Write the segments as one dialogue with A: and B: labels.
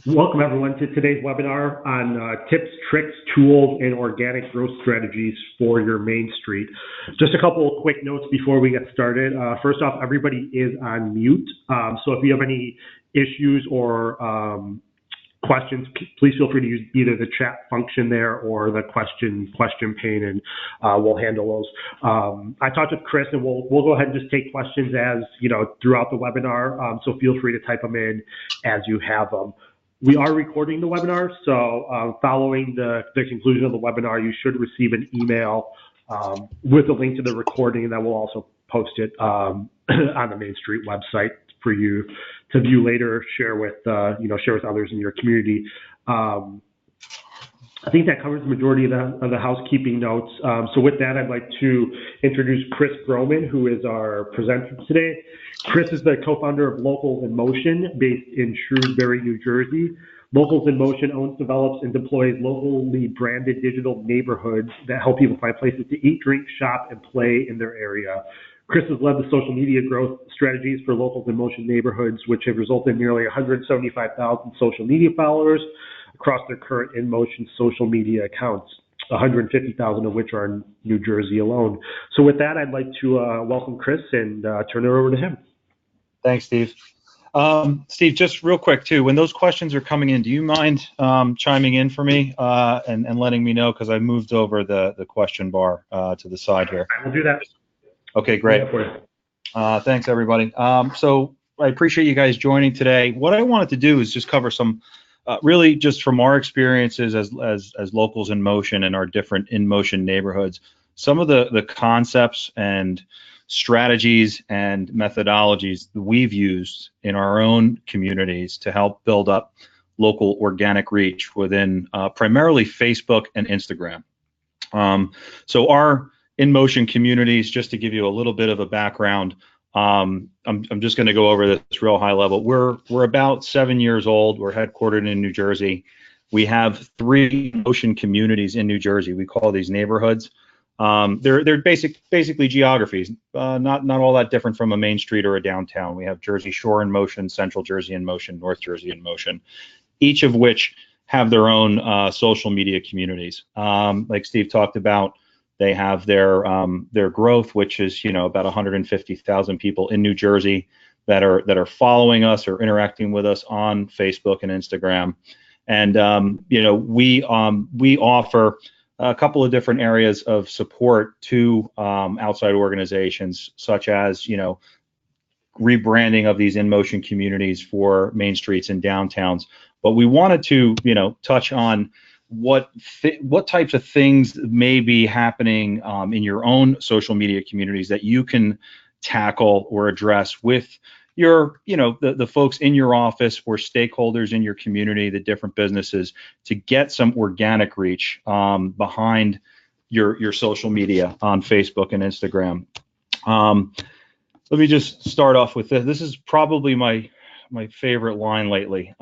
A: Welcome everyone to today's webinar on tips, tricks, tools, and organic growth strategies for your Main Street. Just a couple of quick notes before we get started. First off, everybody is on mute. So if you have any issues or questions, please feel free to use either the chat function there or the question pane, and we'll handle those. I talked with Chris, and we'll go ahead and just take questions as throughout the webinar. So feel free to type them in as you have them. We are recording the webinar, so following the conclusion of the webinar, you should receive an email with a link to the recording, and then we'll also post it on the Main Street website for you to view later, share with others in your community. I think that covers the majority of the housekeeping notes. So with that, I'd like to introduce Chris Broman, who is our presenter today. Chris is the co-founder of Locals in Motion, based in Shrewsbury, New Jersey. Locals in Motion owns, develops, and deploys locally branded digital neighborhoods that help people find places to eat, drink, shop, and play in their area. Chris has led the social media growth strategies for Locals in Motion neighborhoods, which have resulted in nearly 175,000 social media followers across their current InMotion social media accounts, 150,000 of which are in New Jersey alone. So with that, I'd like to welcome Chris and turn it over to him.
B: Thanks, Steve. Steve, just real quick too, when those questions are coming in, do you mind chiming in for me and letting me know, because I moved over the question bar to the side here.
A: I will do that.
B: Okay, great. Thanks, everybody. So I appreciate you guys joining today. What I wanted to do is just cover some, really just from our experiences as Locals in Motion and our different InMotion neighborhoods, some of the concepts and strategies and methodologies that we've used in our own communities to help build up local organic reach within primarily Facebook and Instagram. So our InMotion communities, just to give you a little bit of a background, I'm just going to go over this real high level. We're about 7 years old. We're headquartered in New Jersey. We have 3 InMotion communities in New Jersey. We call these neighborhoods. They're basically geographies, not all that different from a Main Street or a downtown. We have Jersey Shore in Motion, Central Jersey in Motion, North Jersey in Motion, each of which have their own social media communities. Like Steve talked about, they have their growth, which is about 150,000 people in New Jersey that are following us or interacting with us on Facebook and Instagram, and we offer a couple of different areas of support to outside organizations, such as rebranding of these InMotion communities for main streets and downtowns. But we wanted to touch on what types of things may be happening in your own social media communities that you can tackle or address with your the folks in your office or stakeholders in your community, the different businesses, to get some organic reach behind your social media on Facebook and Instagram. Let me just start off with this. This is probably my favorite line lately.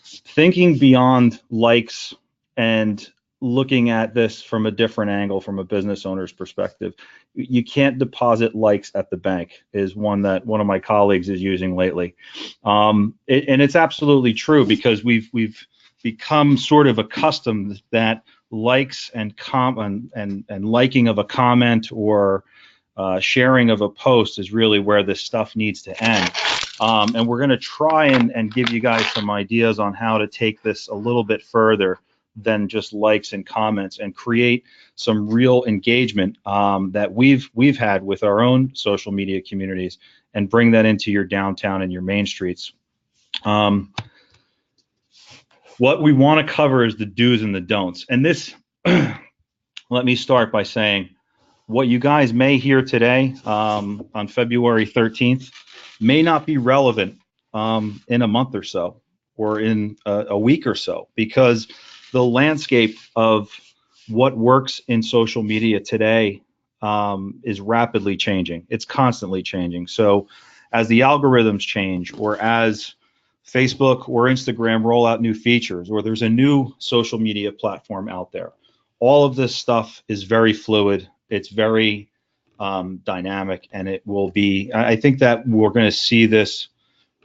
B: Thinking beyond likes and looking at this from a different angle, from a business owner's perspective. You can't deposit likes at the bank is one that one of my colleagues is using lately. And it's absolutely true, because we've become sort of accustomed that likes and liking of a comment or sharing of a post is really where this stuff needs to end. And we're going to try and give you guys some ideas on how to take this a little bit further than just likes and comments, and create some real engagement that we've had with our own social media communities, and bring that into your downtown and your main streets. What we want to cover is the do's and the don'ts. And this, let me start by saying, what you guys may hear today on February 13th may not be relevant in a month or so, or in a week or so, because the landscape of what works in social media today is rapidly changing. It's constantly changing. So as the algorithms change, or as Facebook or Instagram roll out new features, or there's a new social media platform out there, all of this stuff is very fluid. It's very dynamic, and it will be, I think that we're going to see this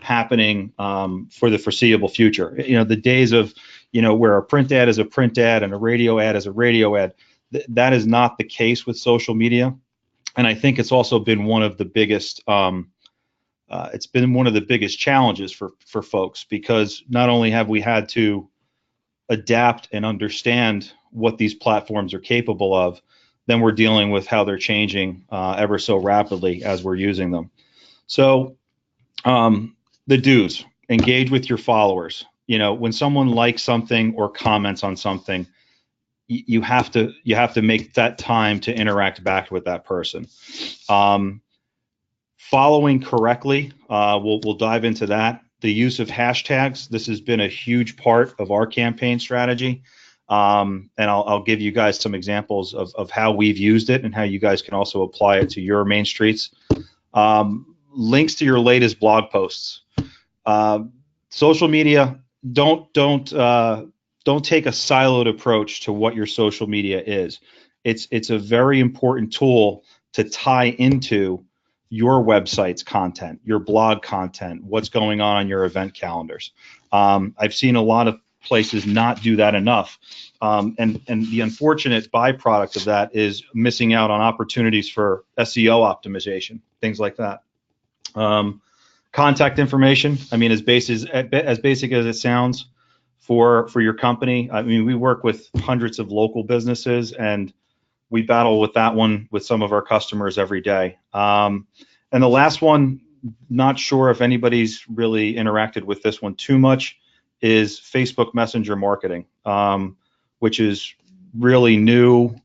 B: happening for the foreseeable future. The days of, where a print ad is a print ad and a radio ad is a radio ad, that is not the case with social media. And I think it's also been one of the biggest challenges for folks, because not only have we had to adapt and understand what these platforms are capable of, then we're dealing with how they're changing ever so rapidly as we're using them. So the do's: engage with your followers. When someone likes something or comments on something, you have to make that time to interact back with that person. Following correctly, we'll dive into that. The use of hashtags, this has been a huge part of our campaign strategy. And I'll give you guys some examples of how we've used it and how you guys can also apply it to your main streets. Links to your latest blog posts. Social media, don't take a siloed approach to what your social media is. It's a very important tool to tie into your website's content, your blog content, what's going on your event calendars. I've seen a lot of places not do that enough. And the unfortunate byproduct of that is missing out on opportunities for SEO optimization, things like that. Contact information, as basic as it sounds for your company. We work with hundreds of local businesses, and we battle with that one with some of our customers every day. And the last one, not sure if anybody's really interacted with this one too much, is Facebook Messenger marketing, which is really new,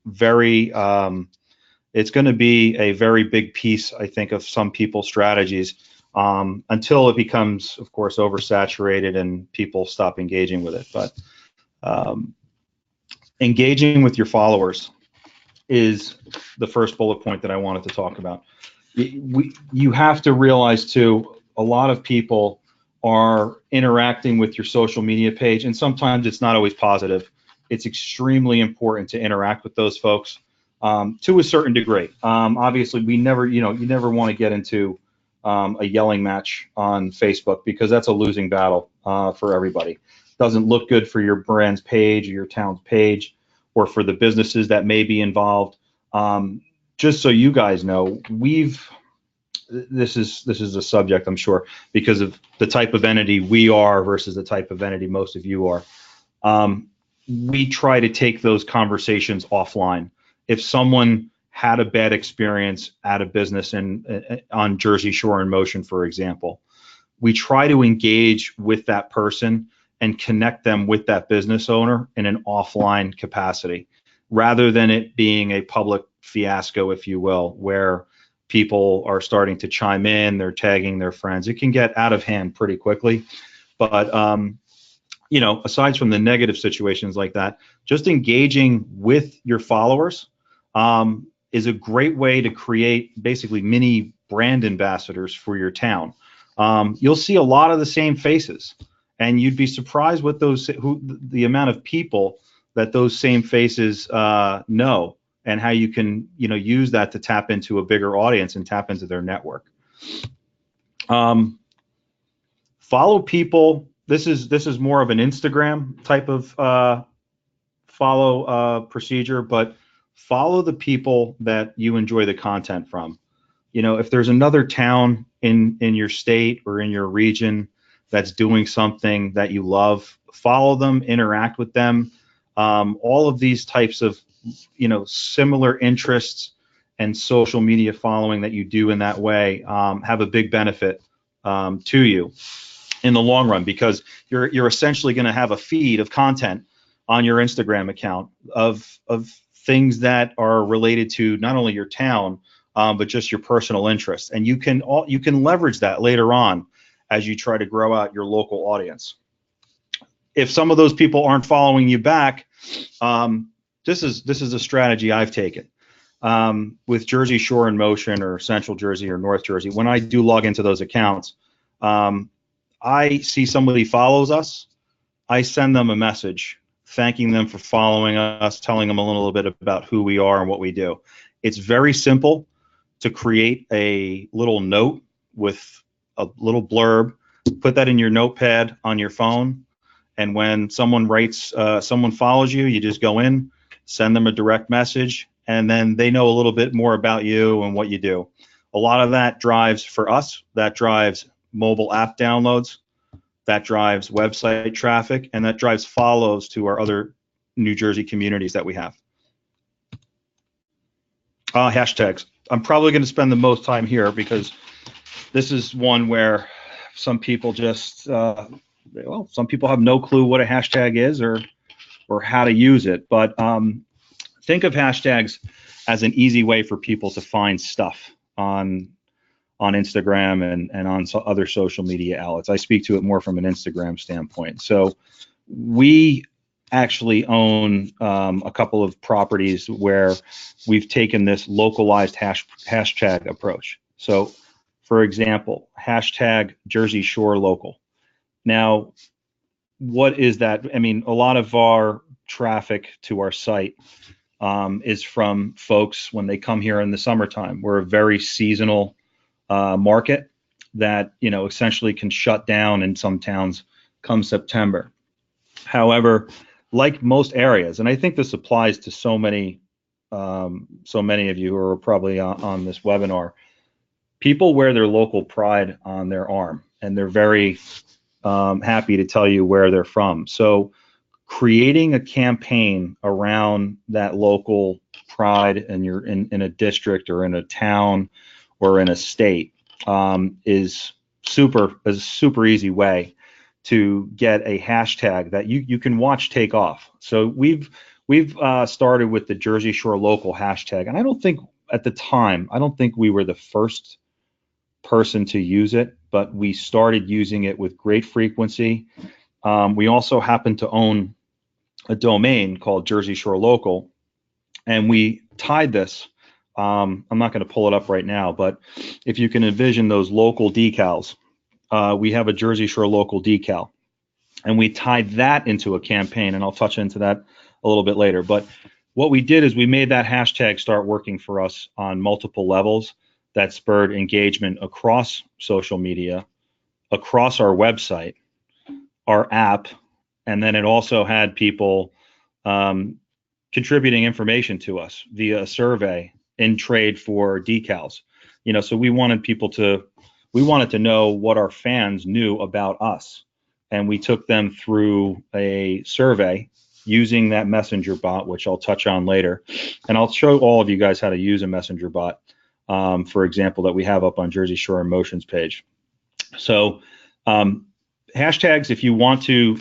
B: it's going to be a very big piece, I think, of some people's strategies, until it becomes, of course, oversaturated and people stop engaging with it. But engaging with your followers is the first bullet point that I wanted to talk about. You have to realize, too, a lot of people are interacting with your social media page, and sometimes it's not always positive. It's extremely important to interact with those folks to a certain degree. Obviously, you never want to get into a yelling match on Facebook, because that's a losing battle for everybody. Doesn't look good for your brand's page or your town's page, or for the businesses that may be involved. Just so you guys know, this is a subject, I'm sure, because of the type of entity we are versus the type of entity most of you are. We try to take those conversations offline. If someone had a bad experience at a business on Jersey Shore InMotion, for example, we try to engage with that person and connect them with that business owner in an offline capacity, rather than it being a public fiasco, if you will, where people are starting to chime in, they're tagging their friends. It can get out of hand pretty quickly. But aside from the negative situations like that, just engaging with your followers is a great way to create basically mini brand ambassadors for your town. You'll see a lot of the same faces, and you'd be surprised what the amount of people that those same faces know, and how you can use that to tap into a bigger audience and tap into their network. Follow people. This is more of an Instagram type of follow procedure, but follow the people that you enjoy the content from. If there's another town in your state or in your region that's doing something that you love, follow them, interact with them. All of these types of similar interests and social media following that you do in that way have a big benefit to you in the long run, because you're essentially going to have a feed of content on your Instagram account of things that are related to not only your town, but just your personal interests. And you can leverage that later on as you try to grow out your local audience. If some of those people aren't following you back, this is a strategy I've taken with Jersey Shore InMotion or Central Jersey or North Jersey. When I do log into those accounts, I see somebody follows us, I send them a message thanking them for following us, telling them a little bit about who we are and what we do. It's very simple to create a little note with a little blurb Put that in your notepad on your phone, and when someone someone follows you, you just go in, send them a direct message, and then they know a little bit more about you and what you do. A lot of that drives, for us, that drives mobile app downloads, that drives website traffic, and that drives follows to our other New Jersey communities that we have. Hashtags. I'm probably going to spend the most time here because this is one where some people just, some people have no clue what a hashtag is or how to use it. But think of hashtags as an easy way for people to find stuff on Instagram and on other social media outlets. I speak to it more from an Instagram standpoint. So we actually own a couple of properties where we've taken this localized hashtag approach. So, for example, hashtag Jersey Shore Local. Now, what is that? I mean, a lot of our traffic to our site is from folks when they come here in the summertime. We're a very seasonal market that, essentially can shut down in some towns come September. However, like most areas, and I think this applies to so many of you who are probably on this webinar, people wear their local pride on their arm, and they're very happy to tell you where they're from. So creating a campaign around that local pride, and you're in a district or in a town or in a state, is a super easy way to get a hashtag that you can watch take off. So we've started with the Jersey Shore Local hashtag, and I don't think we were the first person to use it, but we started using it with great frequency. We also happen to own a domain called Jersey Shore Local, and we tied this. I'm not going to pull it up right now, but if you can envision those local decals, we have a Jersey Shore Local decal, and we tied that into a campaign, and I'll touch into that a little bit later. But what we did is we made that hashtag start working for us on multiple levels. That spurred engagement across social media, across our website, our app, and then it also had people contributing information to us via a survey in trade for decals. So we wanted to know what our fans knew about us, and we took them through a survey using that messenger bot, which I'll touch on later, and I'll show all of you guys how to use a messenger bot, for example, that we have up on Jersey Shore InMotion's page. So hashtags, if you want to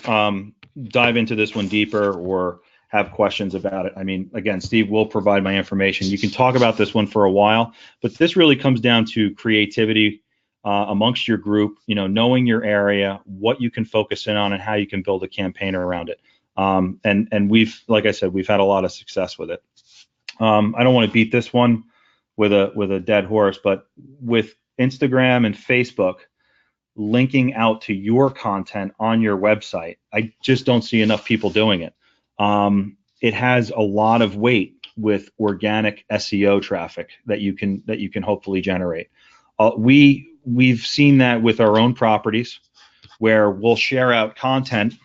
B: dive into this one deeper or have questions about it, I mean, again, Steve will provide my information. You can talk about this one for a while, but this really comes down to creativity amongst your group, knowing your area, what you can focus in on, and how you can build a campaign around it. And we've, like I said, we've had a lot of success with it. I don't want to beat this one with a dead horse, but with Instagram and Facebook linking out to your content on your website, I just don't see enough people doing it. It has a lot of weight with organic SEO traffic that you can hopefully generate. We've seen that with our own properties, where we'll share out content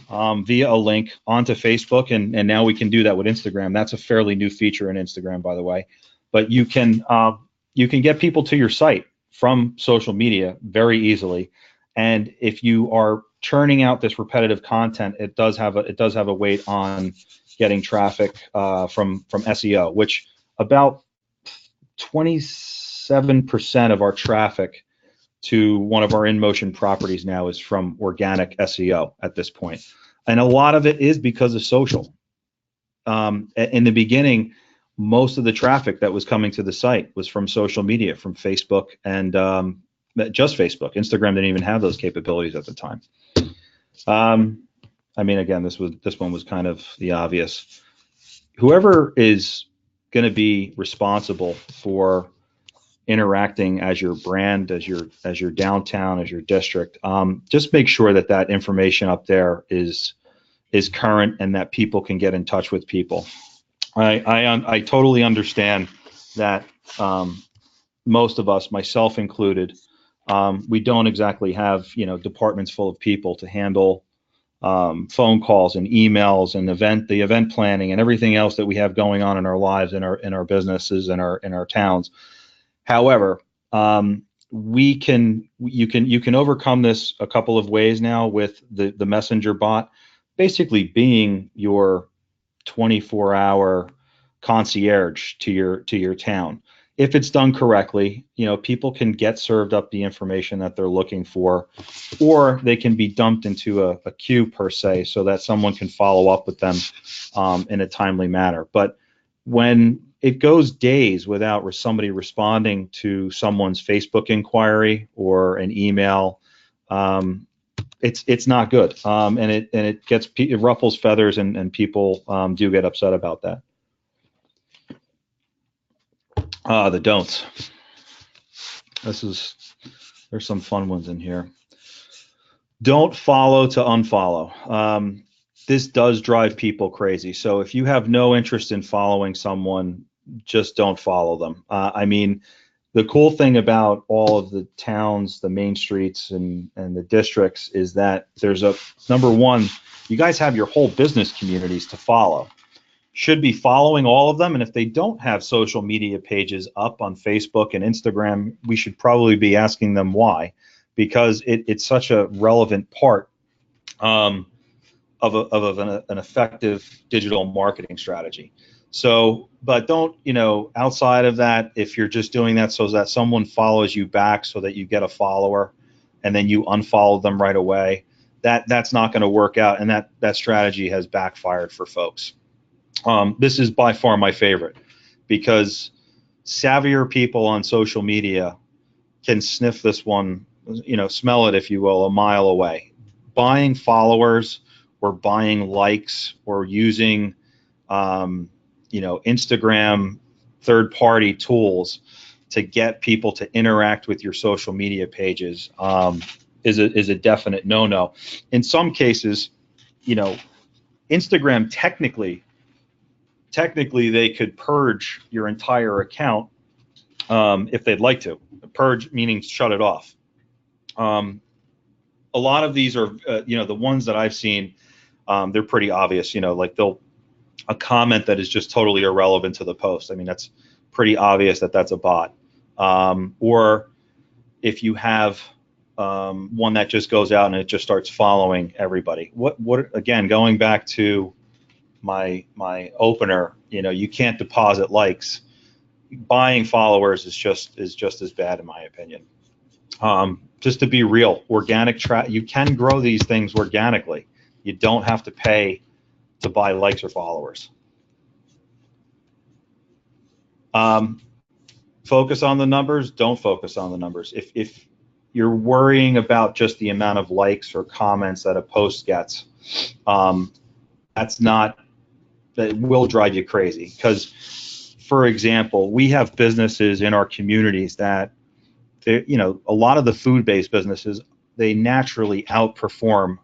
B: via a link onto Facebook, and now we can do that with Instagram. That's a fairly new feature in Instagram, by the way. But you can get people to your site from social media very easily, and if you are churning out this repetitive content, it does have a weight on getting traffic from SEO, which about 27% of our traffic to one of our InMotion properties now is from organic SEO at this point, and a lot of it is because of social. In the beginning, most of the traffic that was coming to the site was from social media, from Facebook, and just Facebook. Instagram didn't even have those capabilities at the time. I mean, again, this one was kind of the obvious. Whoever is going to be responsible for interacting as your brand, as your downtown, as your district, just make sure that information up there is current and that people can get in touch with people. I totally understand that most of us, myself included, We don't exactly have, departments full of people to handle phone calls and emails and the event planning and everything else that we have going on in our lives, in our businesses, in our towns. However, you can overcome this a couple of ways now with the messenger bot basically being your 24-hour concierge to your town. If it's done correctly, people can get served up the information that they're looking for, or they can be dumped into a queue per se, so that someone can follow up with them in a timely manner. But when it goes days without somebody responding to someone's Facebook inquiry or an email, it's not good, and it ruffles feathers, and people do get upset about that. The don'ts. There's some fun ones in here. Don't follow to unfollow. This does drive people crazy. So if you have no interest in following someone, just don't follow them. I mean, the cool thing about all of the towns, the main streets, and the districts is that there's number one, you guys have your whole business communities to follow. Should be following all of them, and if they don't have social media pages up on Facebook and Instagram, we should probably be asking them why, because it's such a relevant part of an effective digital marketing strategy. So, but don't, outside of that, if you're just doing that so that someone follows you back so that you get a follower and then you unfollow them right away, that's not going to work out, and that strategy has backfired for folks. This is by far my favorite, because savvier people on social media can sniff this one, smell it, if you will, a mile away. Buying followers or buying likes or using, Instagram third-party tools to get people to interact with your social media pages is a definite no-no. In some cases, Instagram technically they could purge your entire account if they'd like to. Purge meaning shut it off. A lot of these are, the ones that I've seen, they're pretty obvious. Like a comment that is just totally irrelevant to the post. I mean, that's pretty obvious that that's a bot. Or if you have one that just goes out and it just starts following everybody. What again, going back to my opener, you can't deposit likes. Buying followers is just as bad, in my opinion. Just to be real, you can grow these things organically. You don't have to pay to buy likes or followers. Focus on the numbers. Don't focus on the numbers. If you're worrying about just the amount of likes or comments that a post gets, that will drive you crazy. Because, for example, we have businesses in our communities that, a lot of the food-based businesses, they naturally outperform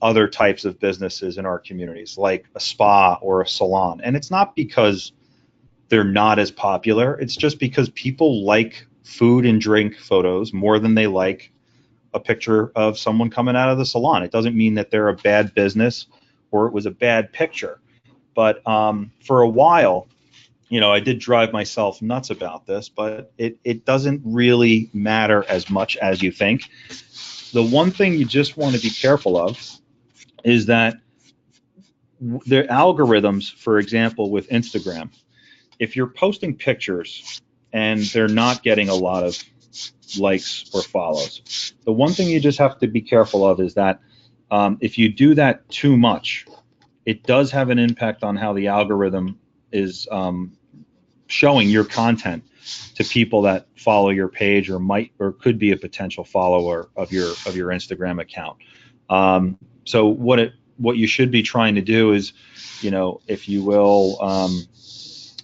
B: other types of businesses in our communities, like a spa or a salon. And it's not because they're not as popular. It's just because people like food and drink photos more than they like a picture of someone coming out of the salon. It doesn't mean that they're a bad business or it was a bad picture. But for a while, I did drive myself nuts about this, but it doesn't really matter as much as you think. The one thing you just want to be careful of is that the algorithms, for example, with Instagram, if you're posting pictures and they're not getting a lot of likes or follows, the one thing you just have to be careful of is that if you do that too much, it does have an impact on how the algorithm is showing your content to people that follow your page or could be a potential follower of your Instagram account. So what you should be trying to do is, if you will,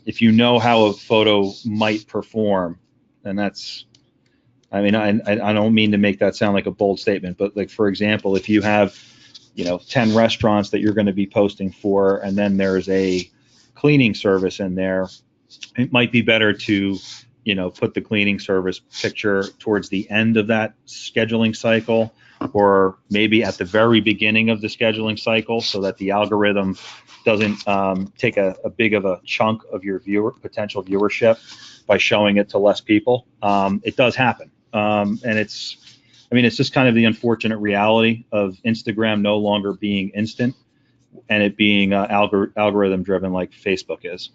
B: if you know how a photo might perform, and that's, I mean, I don't mean to make that sound like a bold statement, but like, for example, if you have, 10 restaurants that you're going to be posting for, and then there's a cleaning service in there, it might be better to put the cleaning service picture towards the end of that scheduling cycle, or maybe at the very beginning of the scheduling cycle, so that the algorithm doesn't take a big of a chunk of your potential viewership by showing it to less people. It does happen, and it's just kind of the unfortunate reality of Instagram no longer being instant and it being algorithm driven like Facebook is.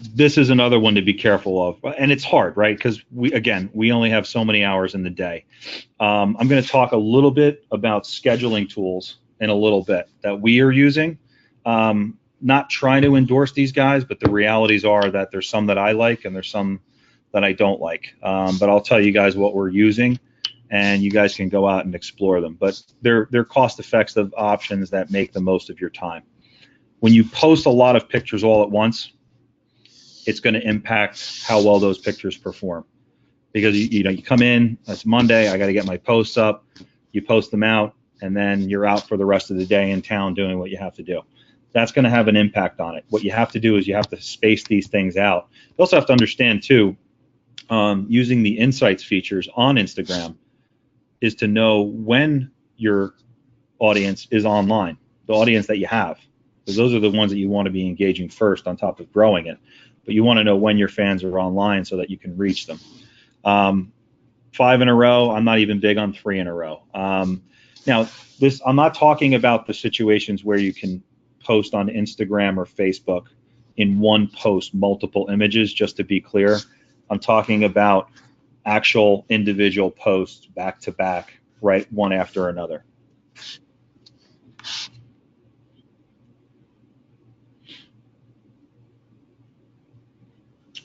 B: This is another one to be careful of, and it's hard, right? Because we only have so many hours in the day. I'm going to talk a little bit about scheduling tools in a little bit that we are using. Not trying to endorse these guys, but the realities are that there's some that I like and there's some that I don't like. But I'll tell you guys what we're using, and you guys can go out and explore them. But they're cost-effective options that make the most of your time. When you post a lot of pictures all at once, it's going to impact how well those pictures perform. Because you come in, it's Monday, I got to get my posts up, you post them out, and then you're out for the rest of the day in town doing what you have to do. That's going to have an impact on it. What you have to do is you have to space these things out. You also have to understand too, using the insights features on Instagram is to know when your audience is online, the audience that you have. Because those are the ones that you want to be engaging first on top of growing it. But you want to know when your fans are online so that you can reach them. 5 in a row, I'm not even big on 3 in a row. Now, I'm not talking about the situations where you can post on Instagram or Facebook in one post multiple images, just to be clear. I'm talking about actual individual posts back to back, right, one after another.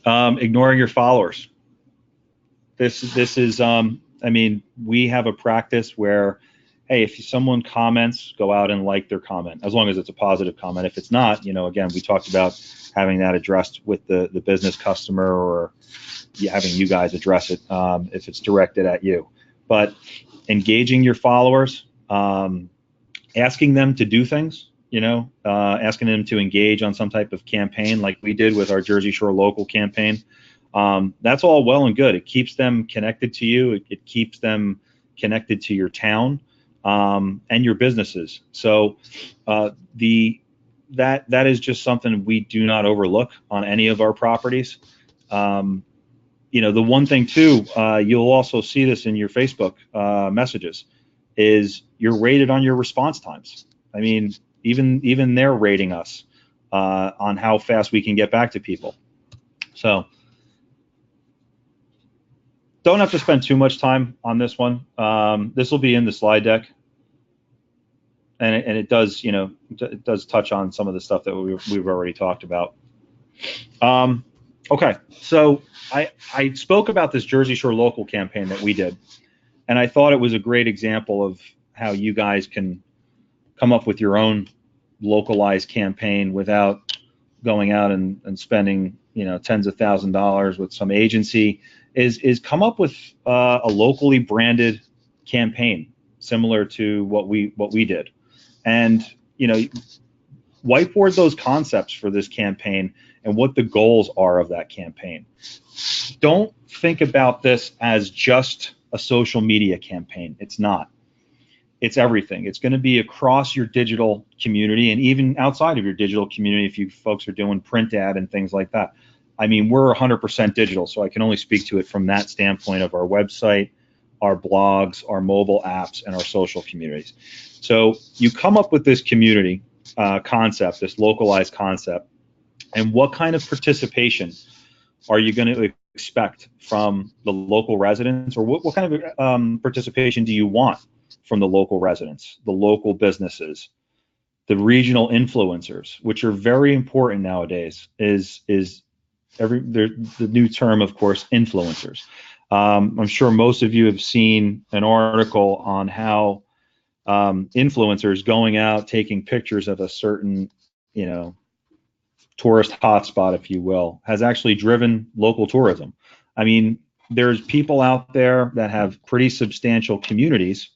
B: Ignoring your followers. This is, we have a practice where, hey, if someone comments, go out and like their comment, as long as it's a positive comment. If it's not, again, we talked about having that addressed with the business customer, or having you guys address it if it's directed at you. But engaging your followers, asking them to do things, asking them to engage on some type of campaign like we did with our Jersey Shore local campaign. That's all well and good. It keeps them connected to you. It keeps them connected to your town and your businesses. So that is just something we do not overlook on any of our properties. The one thing too, you'll also see this in your Facebook messages, is you're rated on your response times. Even they're rating us on how fast we can get back to people. So don't have to spend too much time on this one. This will be in the slide deck, and it does, it does touch on some of the stuff that we've already talked about. Okay, so I spoke about this Jersey Shore local campaign that we did, and I thought it was a great example of how you guys can come up with your own localized campaign without going out and spending tens of thousands of dollars with some agency. Is come up with a locally branded campaign similar to what we did, and whiteboard those concepts for this campaign and what the goals are of that campaign. Don't think about this as just a social media campaign. It's not. It's everything. It's going to be across your digital community and even outside of your digital community if you folks are doing print ad and things like that. We're 100% digital, so I can only speak to it from that standpoint of our website, our blogs, our mobile apps, and our social communities. So you come up with this community concept, this localized concept, and what kind of participation are you going to expect from the local residents, or what kind of participation do you want from the local residents, the local businesses, the regional influencers, which are very important nowadays, is the new term, of course, influencers. I'm sure most of you have seen an article on how influencers going out, taking pictures of a certain, tourist hotspot, if you will, has actually driven local tourism. There's people out there that have pretty substantial communities,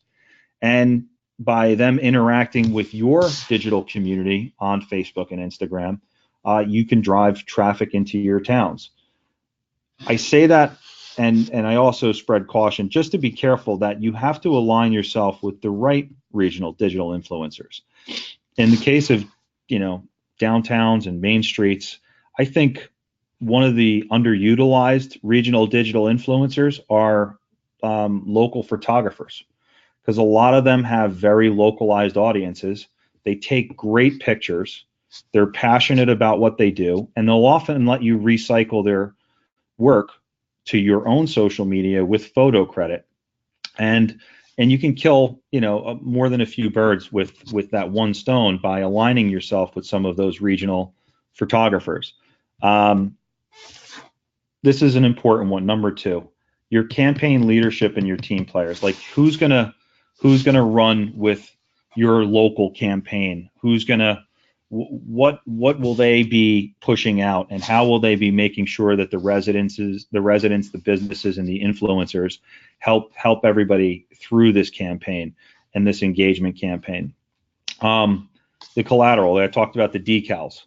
B: and by them interacting with your digital community on Facebook and Instagram, you can drive traffic into your towns. I say that, and I also spread caution just to be careful that you have to align yourself with the right regional digital influencers. In the case of, downtowns and main streets, I think one of the underutilized regional digital influencers are local photographers, because a lot of them have very localized audiences. They take great pictures. They're passionate about what they do, and they'll often let you recycle their work to your own social media with photo credit. And you can kill, more than a few birds with that one stone by aligning yourself with some of those regional photographers. This is an important one. Number 2, your campaign leadership and your team players. Like, who's gonna run with your local campaign? What will they be pushing out, and how will they be making sure that the residents, the businesses, and the influencers help everybody through this campaign and this engagement campaign? The collateral, I talked about the decals.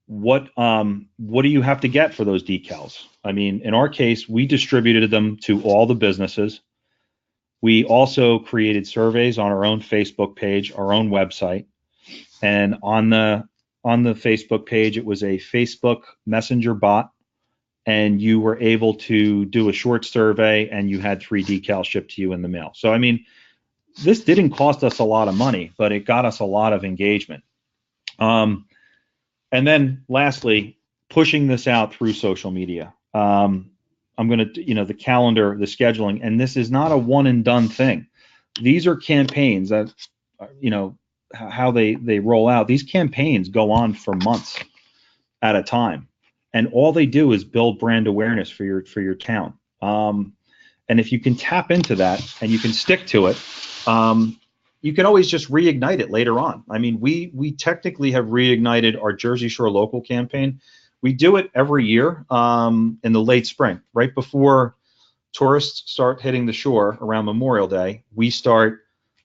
B: What do you have to get for those decals? I mean, in our case, we distributed them to all the businesses. We also created surveys on our own Facebook page, our own website. And on the Facebook page, it was a Facebook Messenger bot, and you were able to do a short survey, and you had 3 decals shipped to you in the mail. So, I mean, this didn't cost us a lot of money, but it got us a lot of engagement. And then lastly, pushing this out through social media. I'm going to, the calendar, the scheduling, and this is not a one and done thing. These are campaigns that, how they roll out. These campaigns go on for months at a time, and all they do is build brand awareness for your town. And if you can tap into that and you can stick to it, you can always just reignite it later on. I mean, we technically have reignited our Jersey Shore local campaign. We do it every year in the late spring, right before tourists start hitting the shore around Memorial Day. We start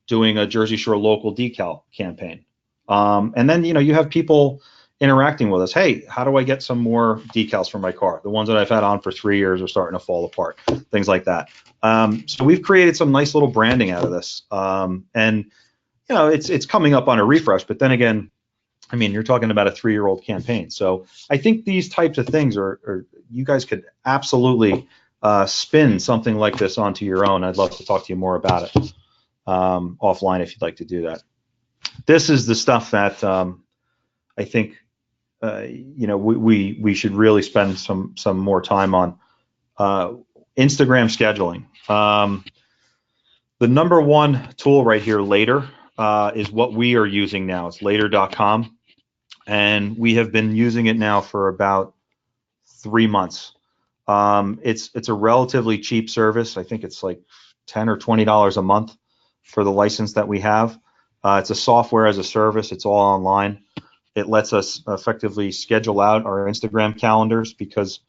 B: doing a Jersey Shore local decal campaign. And then, you have people interacting with us. Hey, how do I get some more decals for my car? The ones that I've had on for 3 years are starting to fall apart, things like that. So we've created some nice little branding out of this. And, it's coming up on a refresh, but then again, I mean, you're talking about a 3-year-old campaign. So I think these types of things are you guys could absolutely spin something like this onto your own. I'd love to talk to you more about it offline if you'd like to do that. This is the stuff that I think we should really spend some more time on. Instagram scheduling. The number one tool right here, Later, is what we are using now. It's later.com, and we have been using it now for about 3 months. It's a relatively cheap service. I think it's like $10 or $20 a month for the license that we have. It's a software as a service. It's all online. It lets us effectively schedule out our Instagram calendars because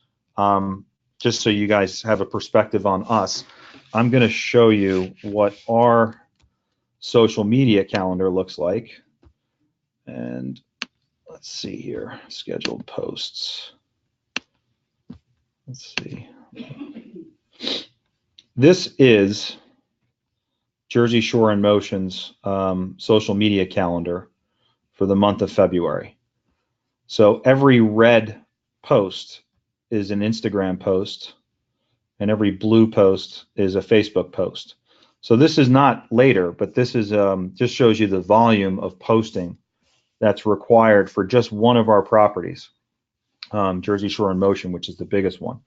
B: just so you guys have a perspective on us, I'm going to show you what our social media calendar looks like. And let's see here, scheduled posts. Let's see. This is Jersey Shore InMotion's social media calendar for the month of February. So every red post is an Instagram post, and every blue post is a Facebook post. So this is not Later, but this is just shows you the volume of posting that's required for just one of our properties, Jersey Shore InMotion, which is the biggest one.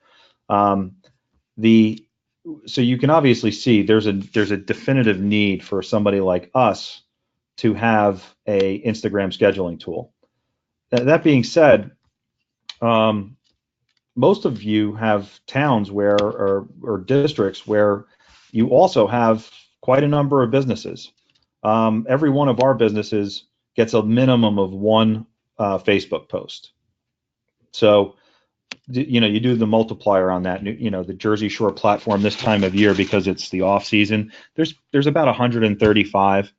B: So you can obviously see there's a definitive need for somebody like us to have a Instagram scheduling tool. That being said, most of you have towns where or districts where you also have quite a number of businesses. Every one of our businesses gets a minimum of one Facebook post. So, you do the multiplier on that. The Jersey Shore platform this time of year, because it's the off season, there's about 135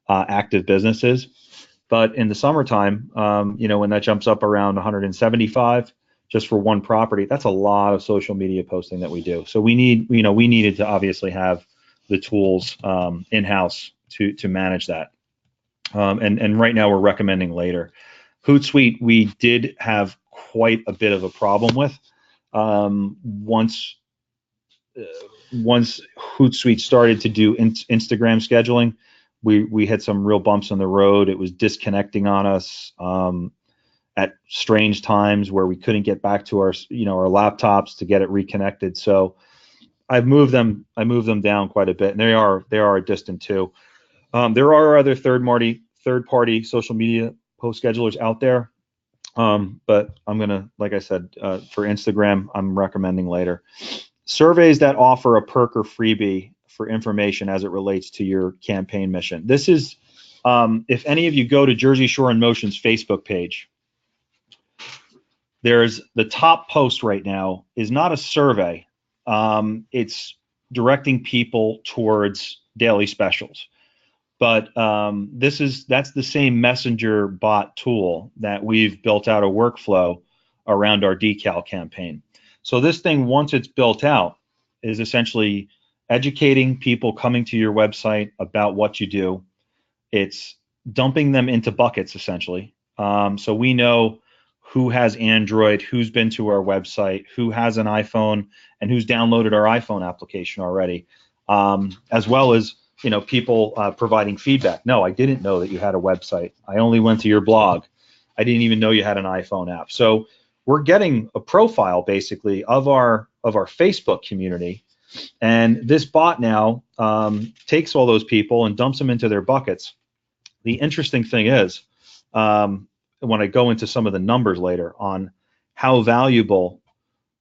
B: active businesses. But in the summertime, when that jumps up around 175 just for one property, that's a lot of social media posting that we do. So we needed to obviously have the tools in-house to manage that. And right now we're recommending later. Hootsuite, we did have quite a bit of a problem with. Once Hootsuite started to do Instagram scheduling, we had some real bumps on the road. It was disconnecting on us at strange times where we couldn't get back to our laptops to get it reconnected. So I moved them down quite a bit, and they are a distant too. There are other third-party social media post schedulers out there, but I'm gonna, like I said, for Instagram, I'm recommending later. Surveys that offer a perk or freebie for information as it relates to your campaign mission. This is, if any of you go to Jersey Shore in Motion's Facebook page, there's the top post right now is not a survey. It's directing people towards daily specials. But that's the same messenger bot tool that we've built out a workflow around our decal campaign. So this thing, once it's built out, is essentially educating people coming to your website about what you do. It's dumping them into buckets, essentially. So we know who has Android, who's been to our website, who has an iPhone, and who's downloaded our iPhone application already, as well as people providing feedback. No, I didn't know that you had a website. I only went to your blog. I didn't even know you had an iPhone app. So we're getting a profile basically of our Facebook community, and this bot now takes all those people and dumps them into their buckets. The interesting thing is, when I go into some of the numbers later on how valuable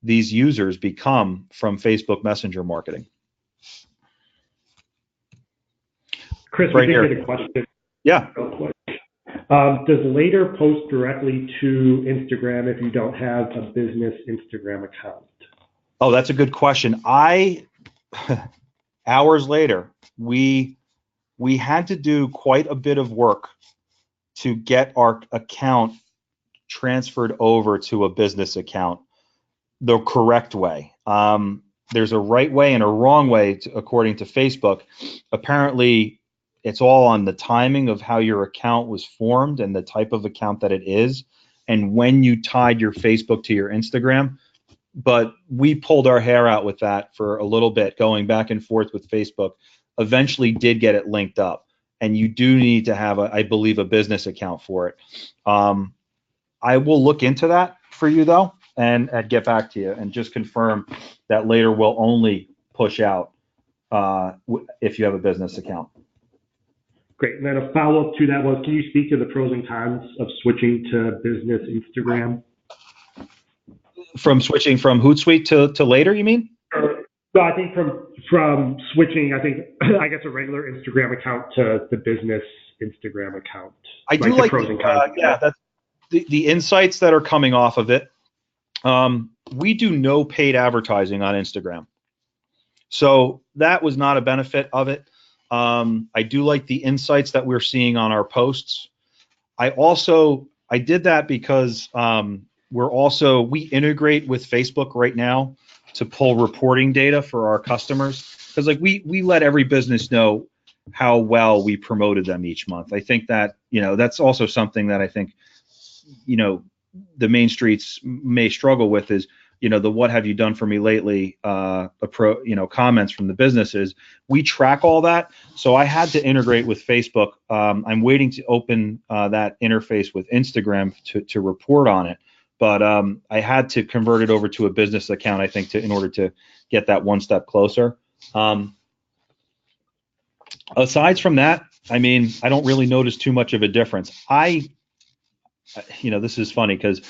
B: these users become from Facebook Messenger marketing.
A: Chris,
B: right
A: we
B: here.
A: did get a question.
B: Yeah.
A: Does later post directly to Instagram if you don't have a business Instagram account?
B: Oh, that's a good question. Hours later, we had to do quite a bit of work to get our account transferred over to a business account the correct way. There's a right way and a wrong way, according to Facebook. Apparently, it's all on the timing of how your account was formed and the type of account that it is, and when you tied your Facebook to your Instagram. But we pulled our hair out with that for a little bit, going back and forth with Facebook. Eventually did get it linked up, and you do need to have, I believe, a business account for it. I will look into that for you, though, and get back to you and just confirm that later we'll only push out if you have a business account.
A: Great. And then a follow-up to that was, can you speak to the pros and cons of switching to business Instagram?
B: From switching from Hootsuite to later, you mean?
A: No, I think from switching, I guess a regular Instagram account to the business Instagram account.
B: I do like the pros and cons. Yeah, that's the insights that are coming off of it. We do no paid advertising on Instagram, so that was not a benefit of it. I do like the insights that we're seeing on our posts. I did that because we integrate with Facebook right now to pull reporting data for our customers, because we let every business know how well we promoted them each month. I think that that's also something that I think the main streets may struggle with is the what have you done for me lately comments from the businesses. We track all that, so I had to integrate with Facebook. I'm waiting to open that interface with Instagram to report on it, but I had to convert it over to a business account, I think, in order to get that one step closer. Aside from that, I don't really notice too much of a difference. This is funny because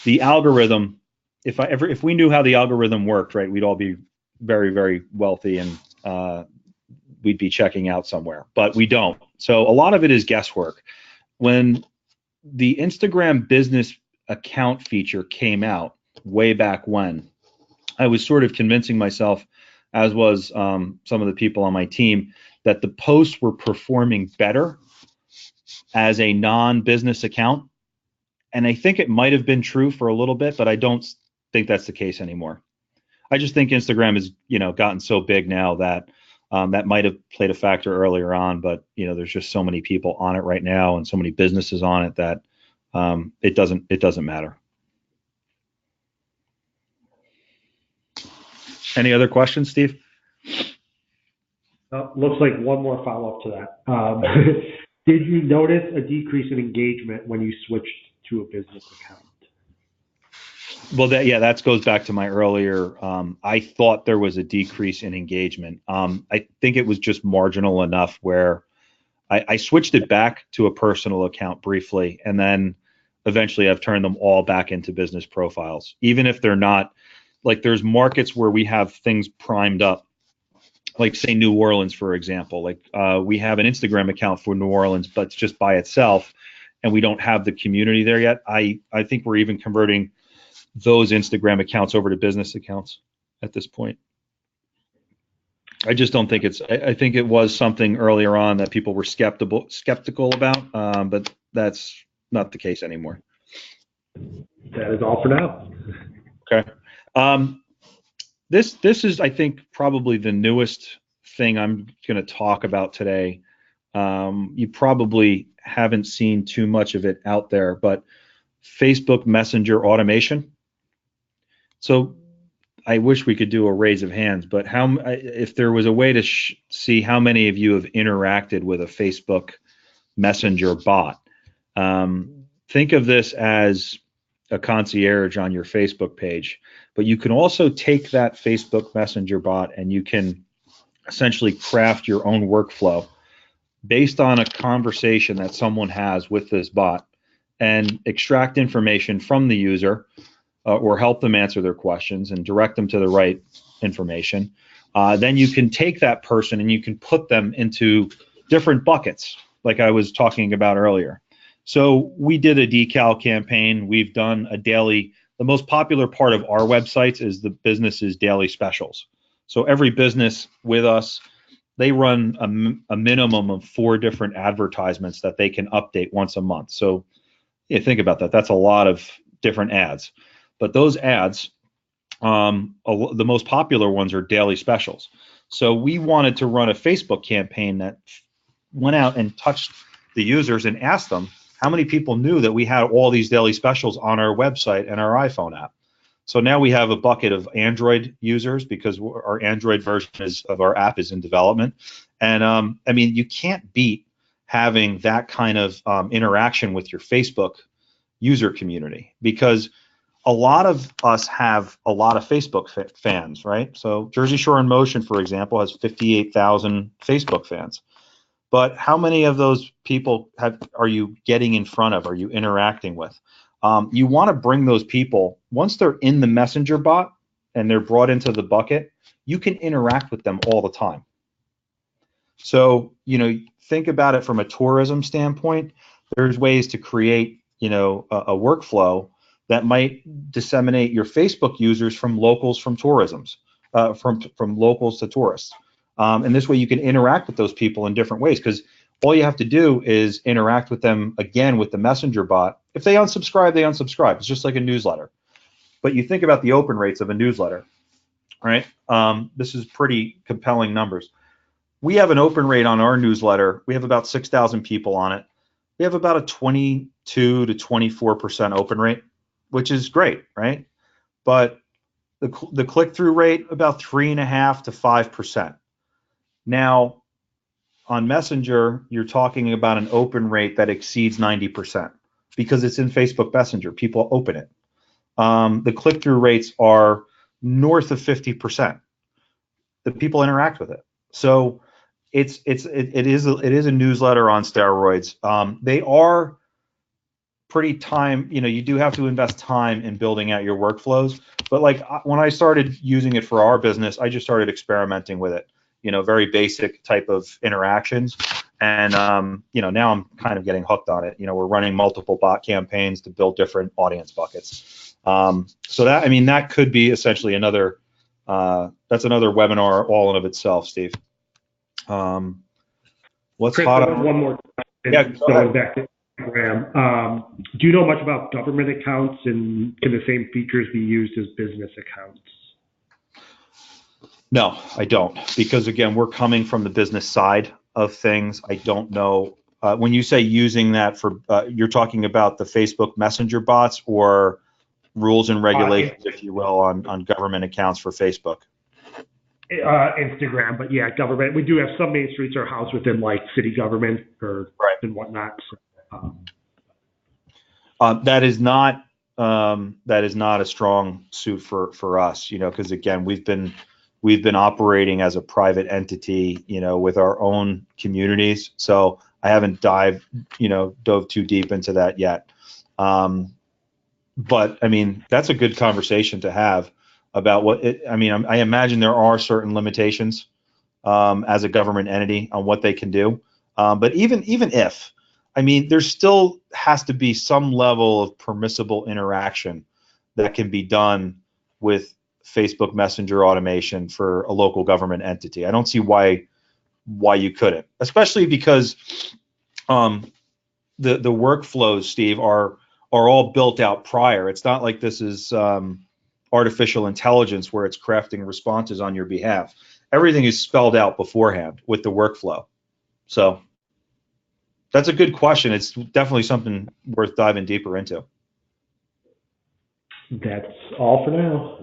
B: the algorithm, if we knew how the algorithm worked, right, we'd all be very, very wealthy and we'd be checking out somewhere, but we don't. So a lot of it is guesswork. When the Instagram business account feature came out way back when, I was sort of convincing myself, as was some of the people on my team, that the posts were performing better as a non-business account. And I think it might have been true for a little bit, but I don't think that's the case anymore. I just think Instagram has, gotten so big now that that might have played a factor earlier on, but there's just so many people on it right now and so many businesses on it that it doesn't matter. Any other questions, Steve?
A: Looks like one more follow-up to that. Did you notice a decrease in engagement when you switched to a business account?
B: Well, that goes back to my earlier. I thought there was a decrease in engagement. I think it was just marginal enough where I switched it back to a personal account briefly, and then eventually I've turned them all back into business profiles, even if they're not. Like, there's markets where we have things primed up, like say New Orleans, for example. Like we have an Instagram account for New Orleans, but it's just by itself, and we don't have the community there yet. I think we're even converting those Instagram accounts over to business accounts at this point. I just don't think I think it was something earlier on that people were skeptical about, but that's not the case anymore.
A: That is all for now.
B: Okay. This is, I think, probably the newest thing I'm going to talk about today. You probably haven't seen too much of it out there, but Facebook Messenger automation. So I wish we could do a raise of hands, but if there was a way to see how many of you have interacted with a Facebook Messenger bot, think of this as a concierge on your Facebook page, but you can also take that Facebook Messenger bot and you can essentially craft your own workflow based on a conversation that someone has with this bot and extract information from the user or help them answer their questions and direct them to the right information. Then you can take that person and you can put them into different buckets, like I was talking about earlier. So we did a decal campaign. We've done a daily. The most popular part of our websites is the business's daily specials. So every business with us, they run a minimum of 4 different advertisements that they can update once a month. So think about that. That's a lot of different ads. But those ads, the most popular ones are daily specials. So we wanted to run a Facebook campaign that went out and touched the users and asked them how many people knew that we had all these daily specials on our website and our iPhone app. So now we have a bucket of Android users because our Android version of our app is in development. And I mean, you can't beat having that kind of interaction with your Facebook user community, because a lot of us have a lot of Facebook fans, right? So Jersey Shore in Motion, for example, has 58,000 Facebook fans. But how many of those people are you getting in front of? Are you interacting with? You want to bring those people, once they're in the Messenger bot and they're brought into the bucket, you can interact with them all the time. So, think about it from a tourism standpoint. There's ways to create, a workflow that might disseminate your Facebook users from locals from tourisms, from locals to tourists. And this way you can interact with those people in different ways, because all you have to do is interact with them again with the Messenger bot. If they unsubscribe, they unsubscribe. It's just like a newsletter. But you think about the open rates of a newsletter, right? This is pretty compelling numbers. We have an open rate on our newsletter. We have about 6,000 people on it. We have about a 22 to 24% open rate, which is great, right? But the click-through rate, about 3.5 to 5%. Now, on Messenger, you're talking about an open rate that exceeds 90% because it's in Facebook Messenger. People open it. The click-through rates are north of 50%. The people interact with it. So it is a newsletter on steroids. They are pretty you do have to invest time in building out your workflows. But like when I started using it for our business, I just started experimenting with it. Very basic type of interactions. And, now I'm kind of getting hooked on it. We're running multiple bot campaigns to build different audience buckets. So that could be essentially another, that's another webinar all in of itself, Steve. What's
A: Chris,
B: hot?
A: one more.
B: Yeah, go ahead.
A: Going back to Instagram, do you know much about government accounts, and can the same features be used as business accounts?
B: No, I don't, because again, we're coming from the business side of things. I don't know. When you say using that for, you're talking about the Facebook Messenger bots or rules and regulations, if you will, on government accounts for Facebook?
A: Instagram, but yeah, government. We do have some main streets are housed within like city government or
B: Right.
A: and whatnot. So,
B: that is not a strong suit for us, because again, we've been operating as a private entity, with our own communities. So I haven't dove too deep into that yet. But I mean, that's a good conversation to have about I imagine there are certain limitations as a government entity on what they can do. But even if, there still has to be some level of permissible interaction that can be done with Facebook Messenger automation for a local government entity. I don't see why you couldn't, especially because the workflows, Steve, are all built out prior. It's not like this is artificial intelligence where it's crafting responses on your behalf. Everything is spelled out beforehand with the workflow. So that's a good question. It's definitely something worth diving deeper into.
A: that's all for now.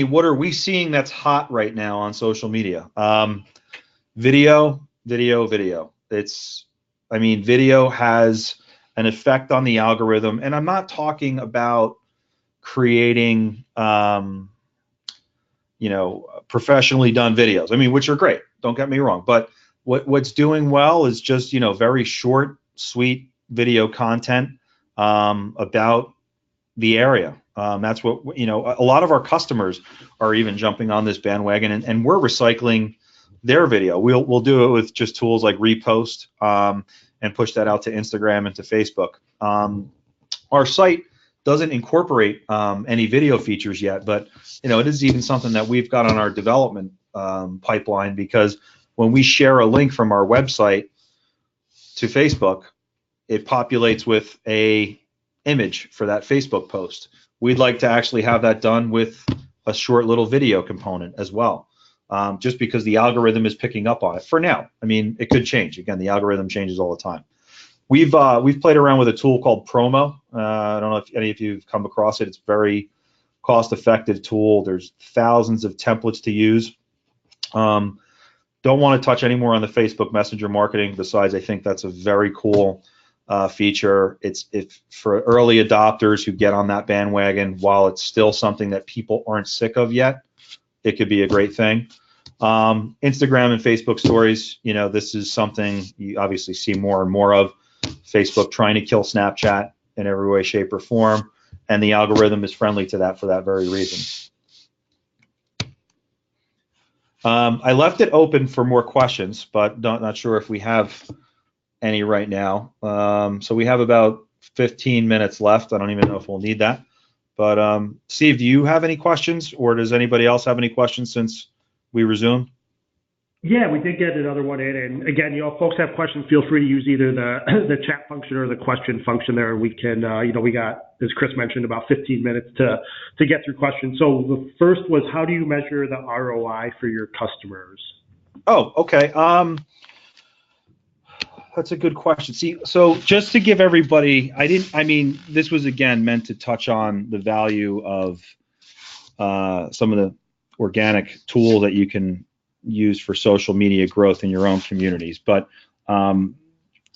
B: What are we seeing that's hot right now on social media? Video. Video has an effect on the algorithm, and I'm not talking about creating, professionally done videos. Which are great. Don't get me wrong, but what's doing well is just very short, sweet video content about the area. That's what a lot of our customers are even jumping on this bandwagon, and we're recycling their video. We'll do it with just tools like repost and push that out to Instagram and to Facebook. Our site doesn't incorporate any video features yet, but it is even something that we've got on our development pipeline, because when we share a link from our website to Facebook, it populates with a image for that Facebook post. We'd like to actually have that done with a short little video component as well, just because the algorithm is picking up on it for now. It could change. Again, the algorithm changes all the time. We've played around with a tool called Promo. I don't know if any of you have come across it. It's a very cost-effective tool. There's thousands of templates to use. Don't want to touch any more on the Facebook Messenger marketing. Besides, I think that's a very cool feature. It's for early adopters who get on that bandwagon. While it's still something that people aren't sick of yet, it could be a great thing. Instagram and Facebook stories. This is something you obviously see more and more of. Facebook trying to kill Snapchat in every way, shape, or form, and the algorithm is friendly to that for that very reason. I left it open for more questions, but not sure if we have any right now. So we have about 15 minutes left. I don't even know if we'll need that. But Steve, do you have any questions, or does anybody else have any questions since we resumed?
A: Yeah, we did get another one in, and again, if folks have questions, feel free to use either the chat function or the question function there. We can, we got, as Chris mentioned, about 15 minutes to get through questions. So the first was, how do you measure the ROI for your customers?
B: Oh, okay. That's a good question. See, so just to give everybody, this was again meant to touch on the value of some of the organic tools that you can use for social media growth in your own communities. But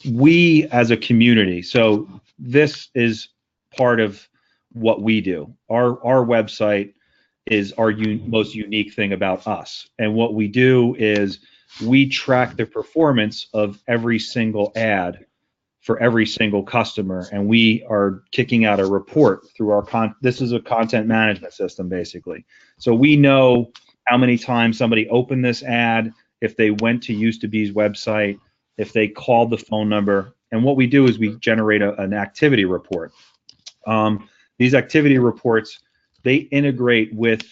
B: we as a community, so this is part of what we do. Our website is our most unique thing about us. And what we do is we track the performance of every single ad for every single customer, and we are kicking out a report through our this is a content management system, basically. So we know how many times somebody opened this ad, if they went to Used to Be's website, if they called the phone number. And what we do is we generate an activity report. These activity reports, they integrate with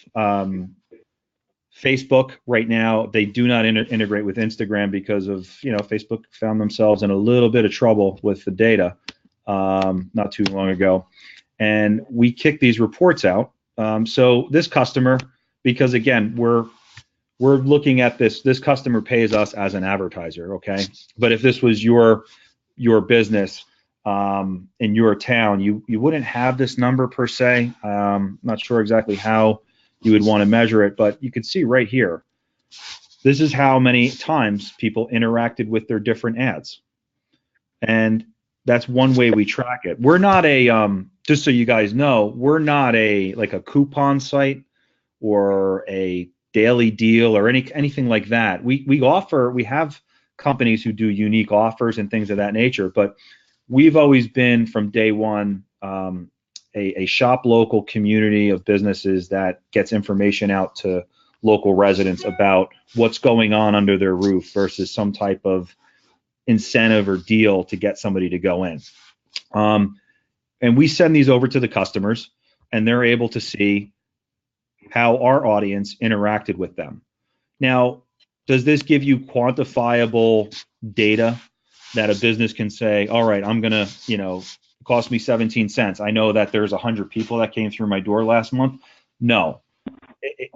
B: Facebook right now, they do not integrate with Instagram because of, Facebook found themselves in a little bit of trouble with the data not too long ago. And we kick these reports out. So this customer, because again, we're looking at this customer pays us as an advertiser, okay? But if this was your business in your town, you wouldn't have this number per se. Not sure exactly how you would want to measure it, but you can see right here, this is how many times people interacted with their different ads. And that's one way we track it. We're not just so you guys know, we're not like a coupon site or a daily deal or anything like that. We have companies who do unique offers and things of that nature, but we've always been from day one a shop local community of businesses that gets information out to local residents about what's going on under their roof versus some type of incentive or deal to get somebody to go in. And we send these over to the customers, and they're able to see how our audience interacted with them. Now, does this give you quantifiable data that a business can say, all right, I'm going to, it cost me 17 cents. I know that there's 100 people that came through my door last month. No,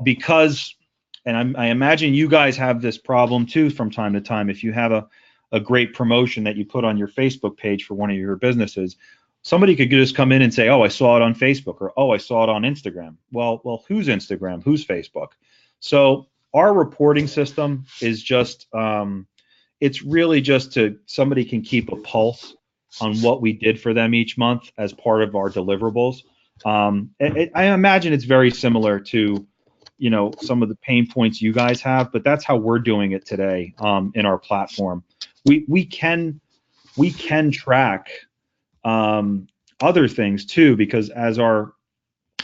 B: because, and I imagine you guys have this problem too from time to time. If you have a great promotion that you put on your Facebook page for one of your businesses, somebody could just come in and say, oh, I saw it on Facebook, or oh, I saw it on Instagram. Well, who's Instagram? Who's Facebook? So our reporting system is just, it's really just somebody can keep a pulse on what we did for them each month as part of our deliverables. I imagine it's very similar to, some of the pain points you guys have, but that's how we're doing it today in our platform. We can track other things too, because as our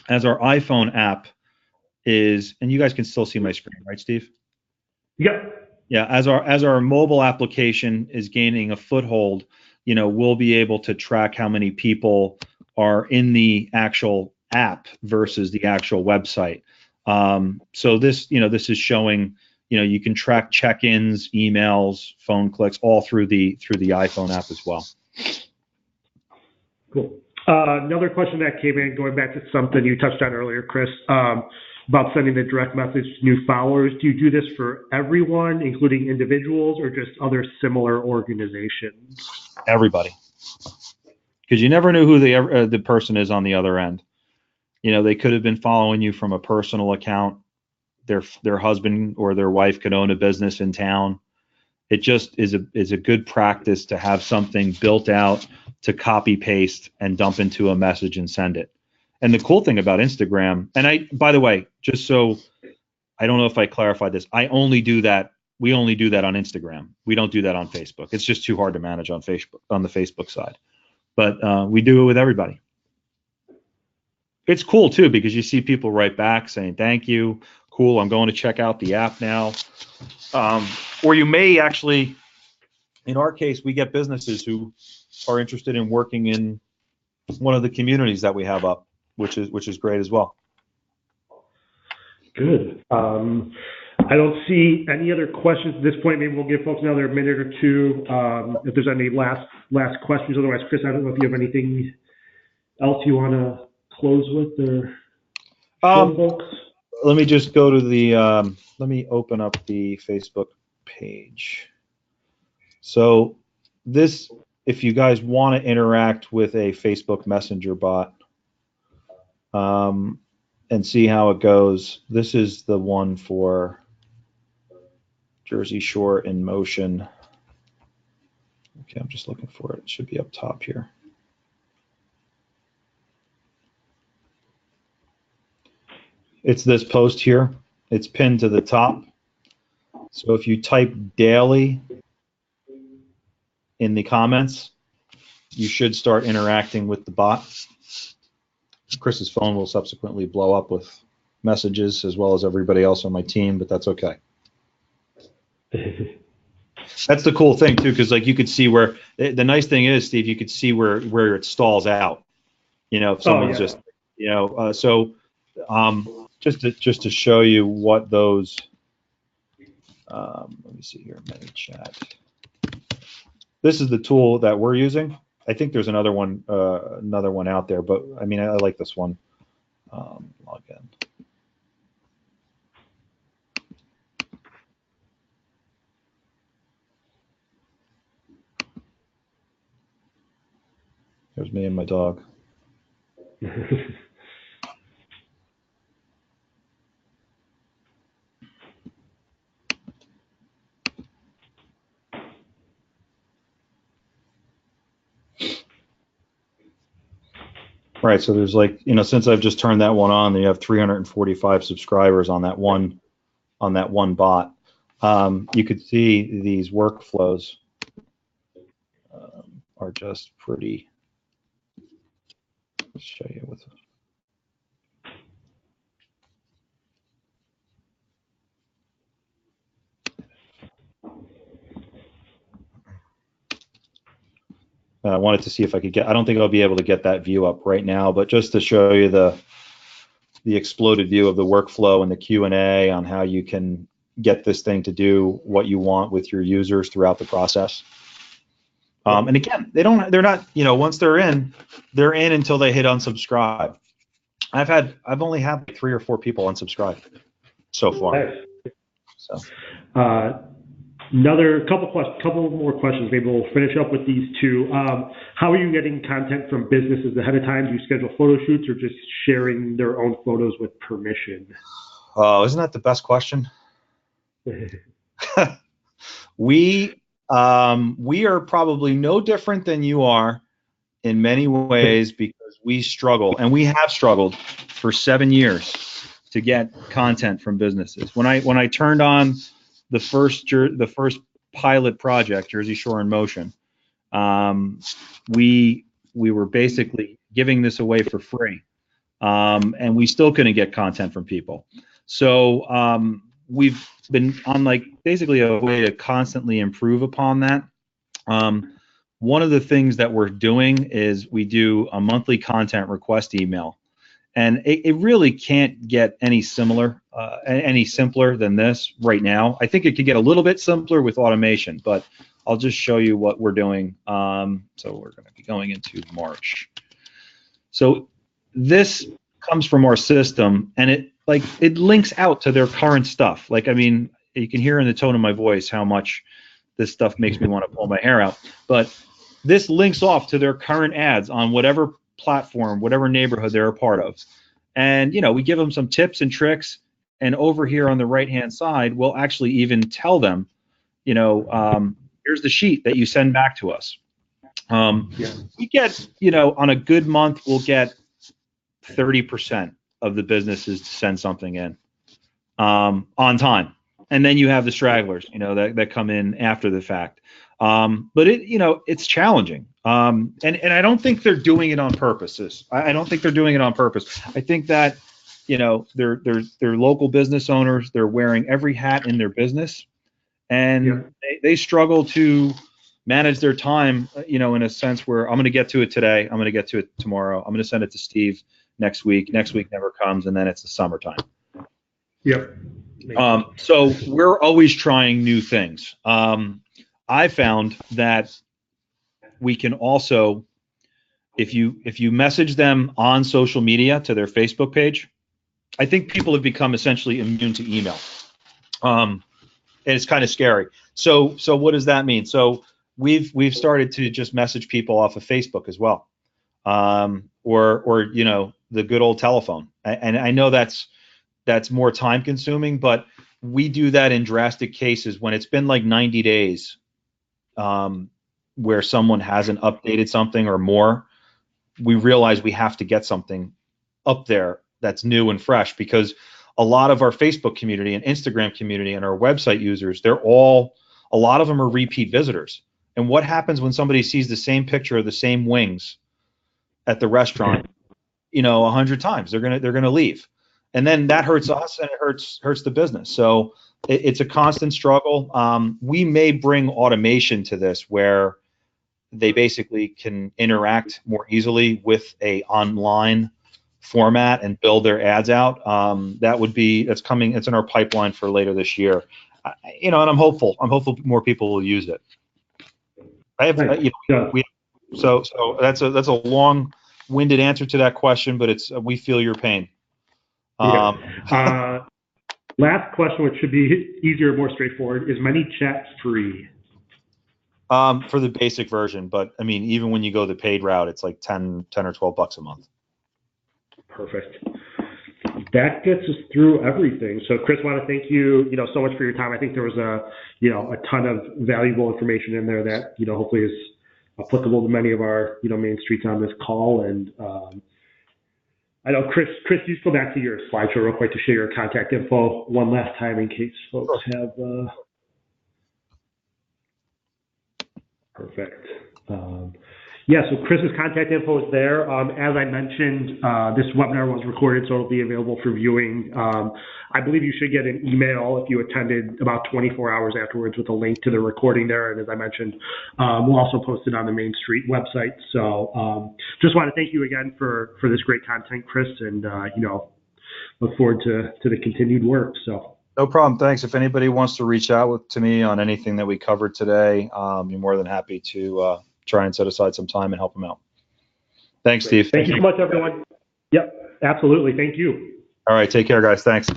B: iPhone app is, and you guys can still see my screen, right, Steve?
A: Yep.
B: Yeah, as our mobile application is gaining a foothold, we'll be able to track how many people are in the actual app versus the actual website. So this is showing, you can track check-ins, emails, phone clicks, all through the iPhone app as well.
A: Cool. Another question that came in, going back to something you touched on earlier, Chris, about sending the direct message to new followers. Do you do this for everyone, including individuals, or just other similar organizations?
B: Everybody, because you never know who the person is on the other end. They could have been following you from a personal account. Their husband or their wife could own a business in town. It just is a good practice to have something built out to copy paste and dump into a message and send it. And the cool thing about Instagram, and by the way, just so I don't know if I clarified this, we only do that on Instagram. We don't do that on Facebook. It's just too hard to manage on Facebook, on the Facebook side. But we do it with everybody. It's cool too, because you see people write back saying, thank you, cool, I'm going to check out the app now. Or you may actually, in our case, we get businesses who are interested in working in one of the communities that we have up, which is great as well.
A: Good. I don't see any other questions at this point. Maybe we'll give folks another minute or two if there's any last questions. Otherwise, Chris, I don't know if you have anything else you want to close with, or folks.
B: Let me just go to the. Let me open up the Facebook page. So this, if you guys want to interact with a Facebook Messenger bot and see how it goes, this is the one for Jersey Shore InMotion. Okay, I'm just looking for it. It should be up top here. It's this post here. It's pinned to the top. So if you type daily in the comments, you should start interacting with the bot. Chris's phone will subsequently blow up with messages as well as everybody else on my team, but that's okay. That's the cool thing too, because like you could see where the nice thing is, Steve, you could see where it stalls out. If someone's just, so just to show you what those Let me see here, ManyChat. This is the tool that we're using. I think there's another one out there, but I mean, I like this one. Log in. There's me and my dog. All right, so there's like, since I've just turned that one on, you have 345 subscribers on that one bot. You could see these workflows are just pretty. Let's show you what's. I wanted to see if I could get. I don't think I'll be able to get that view up right now, but just to show you the exploded view of the workflow and the Q&A on how you can get this thing to do what you want with your users throughout the process. And again, they're not, once they're in until they hit unsubscribe. I've only had like 3 or 4 people unsubscribe so far.
A: Nice.
B: So.
A: Another couple more questions. Maybe we'll finish up with these two. How are you getting content from businesses ahead of time? Do you schedule photo shoots or just sharing their own photos with permission?
B: Oh, isn't that the best question? We are probably no different than you are in many ways because we struggle, and we have struggled for 7 years to get content from businesses. When I turned on the first pilot project, Jersey Shore in Motion, we were basically giving this away for free, and we still couldn't get content from people. So we've been on like basically a way to constantly improve upon that. One of the things that we're doing is we do a monthly content request email, and it really can't get any simpler than this right now. I think it could get a little bit simpler with automation, but I'll just show you what we're doing. So we're going to be going into March. So this comes from our system, and it links out to their current stuff. Like, I mean, you can hear in the tone of my voice how much this stuff makes me want to pull my hair out. But this links off to their current ads on whatever platform, whatever neighborhood they're a part of. And, we give them some tips and tricks. And over here on the right-hand side, we'll actually even tell them, here's the sheet that you send back to us. We get, on a good month, we'll get 30% of the businesses to send something in on time. And then you have the stragglers, that come in after the fact. But it's challenging. And I don't think they're doing it on purpose. I don't think they're doing it on purpose. I think that, they're local business owners. They're wearing every hat in their business, and they struggle to manage their time, in a sense where I'm going to get to it today. I'm going to get to it tomorrow. I'm going to send it to Steve next week. Next week never comes, and then it's the summertime.
A: Yep.
B: So we're always trying new things. I found that we can also, if you message them on social media to their Facebook page, I think people have become essentially immune to email. And it's kind of scary. So what does that mean? So we've started to just message people off of Facebook as well, or the good old telephone. And I know that's more time consuming, but we do that in drastic cases when it's been like 90 days where someone hasn't updated something or more. We realize we have to get something up there that's new and fresh, because a lot of our Facebook community and Instagram community and our website users, a lot of them are repeat visitors. And what happens when somebody sees the same picture of the same wings at the restaurant, 100 times? They're gonna leave, and then that hurts us and it hurts the business. So it's a constant struggle. We may bring automation to this where they basically can interact more easily with a online format and build their ads out. That's coming. It's in our pipeline for later this year. and I'm hopeful. I'm hopeful more people will use it. I have, so that's a long-winded answer to that question, but we feel your pain.
A: Last question, which should be easier, more straightforward, is ManyChat free?
B: For the basic version, but I mean, even when you go the paid route, it's like 10 or 12 bucks a month.
A: Perfect. That gets us through everything. So, Chris, I want to thank you, so much for your time. I think there was a ton of valuable information in there that, hopefully is applicable to many of our, main streets on this call. And I know, Chris, you just go back to your slideshow real quick to share your contact info one last time in case folks have. Perfect. So Chris's contact info is there. As I mentioned, this webinar was recorded, so it'll be available for viewing. I believe you should get an email if you attended about 24 hours afterwards with a link to the recording there. And as I mentioned, we'll also post it on the Main Street website. So just want to thank you again for this great content, Chris, and look forward to the continued work. So.
B: No problem. Thanks. If anybody wants to reach out to me on anything that we covered today, you're more than happy to try and set aside some time and help them out. Thanks, Steve.
A: Thank you so much, everyone. Yep, absolutely. Thank you.
B: All right. Take care, guys. Thanks.